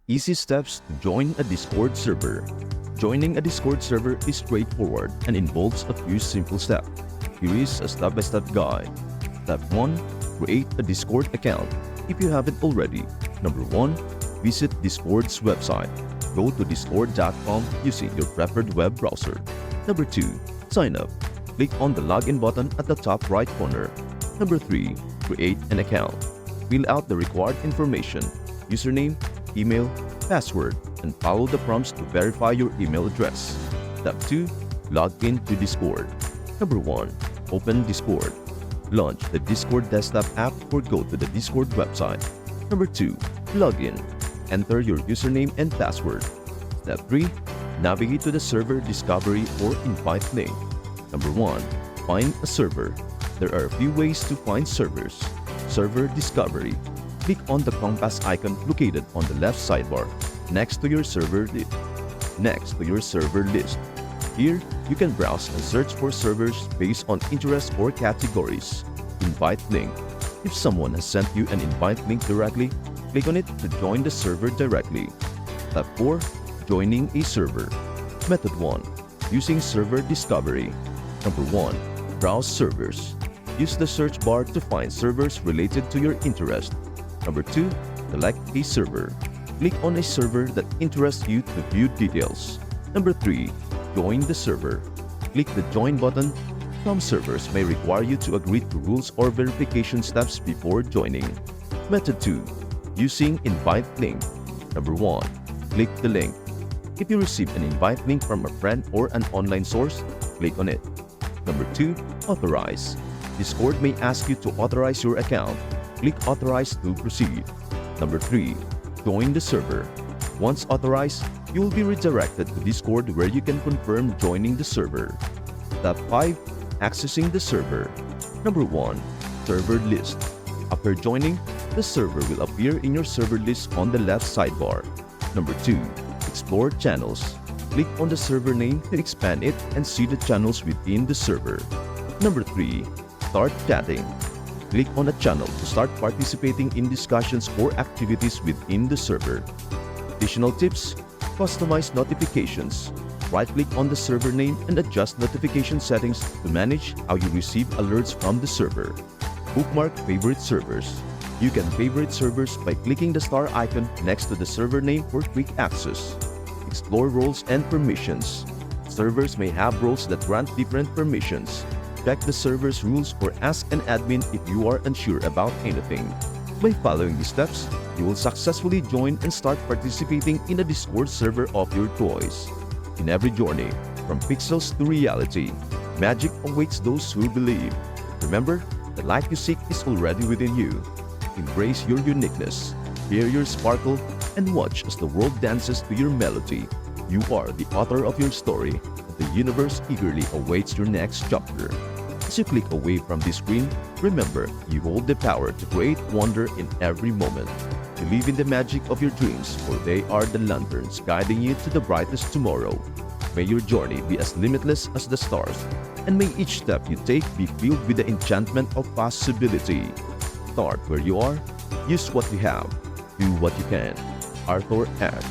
Easy steps to join a Discord server. Joining a Discord server is straightforward and involves a few simple steps. Here is a step-by-step guide. Step 1. Create a Discord account if you haven't already. Number 1. Visit Discord's website. Go to discord.com using your preferred web browser. Number 2. Sign up. Click on the login button at the top right corner. Number 3. Create an account. Fill out the required information, username, email, password, and follow the prompts to verify your email address. Step 2. Log in to Discord. Number 1. Open Discord. Launch the Discord desktop app or go to the Discord website. Number 2. Log in. Enter your username and password. Step 3. Navigate to the server discovery or invite link. Number 1. Find a server. There are a few ways to find servers. Server discovery. Click on the compass icon located on the left sidebar next to your server list. Here, you can browse and search for servers based on interest or categories. Invite link. If someone has sent you an invite link directly, click on it to join the server directly. Step 4. Joining a server. Method 1. Using server discovery. Number 1. Browse servers. Use the search bar to find servers related to your interest. Number 2. Select a server. Click on a server that interests you to view details. Number 3. Join the server. Click the Join button. Some servers may require you to agree to rules or verification steps before joining. Method 2. Using invite link. Number 1. Click the link. If you receive an invite link from a friend or an online source, click on it. Number 2. Authorize. Discord may ask you to authorize your account. Click Authorize to proceed. Number 3. Join the server. Once authorized, you will be redirected to Discord where you can confirm joining the server. Step 5. Accessing the server. Number 1. Server list. After joining, the server will appear in your server list on the left sidebar. Number 2. Explore channels. Click on the server name to expand it and see the channels within the server. Number 3. Start chatting. Click on a channel to start participating in discussions or activities within the server. Additional tips: customize notifications. Right-click on the server name and adjust notification settings to manage how you receive alerts from the server. Bookmark favorite servers. You can favorite servers by clicking the star icon next to the server name for quick access. Explore roles and permissions. Servers may have roles that grant different permissions. Check the server's rules or ask an admin if you are unsure about anything. By following these steps, you will successfully join and start participating in a Discord server of your choice. In every journey, from pixels to reality, magic awaits those who believe. Remember, the light you seek is already within you. Embrace your uniqueness, hear your sparkle, and watch as the world dances to your melody. You are the author of your story, and the universe eagerly awaits your next chapter. As you click away from this screen, remember you hold the power to create wonder in every moment. Believe in the magic of your dreams, for they are the lanterns guiding you to the brightest tomorrow. May your journey be as limitless as the stars, and may each step you take be filled with the enchantment of possibility. Start where you are, use what you have, do what you can. Arthur Ag.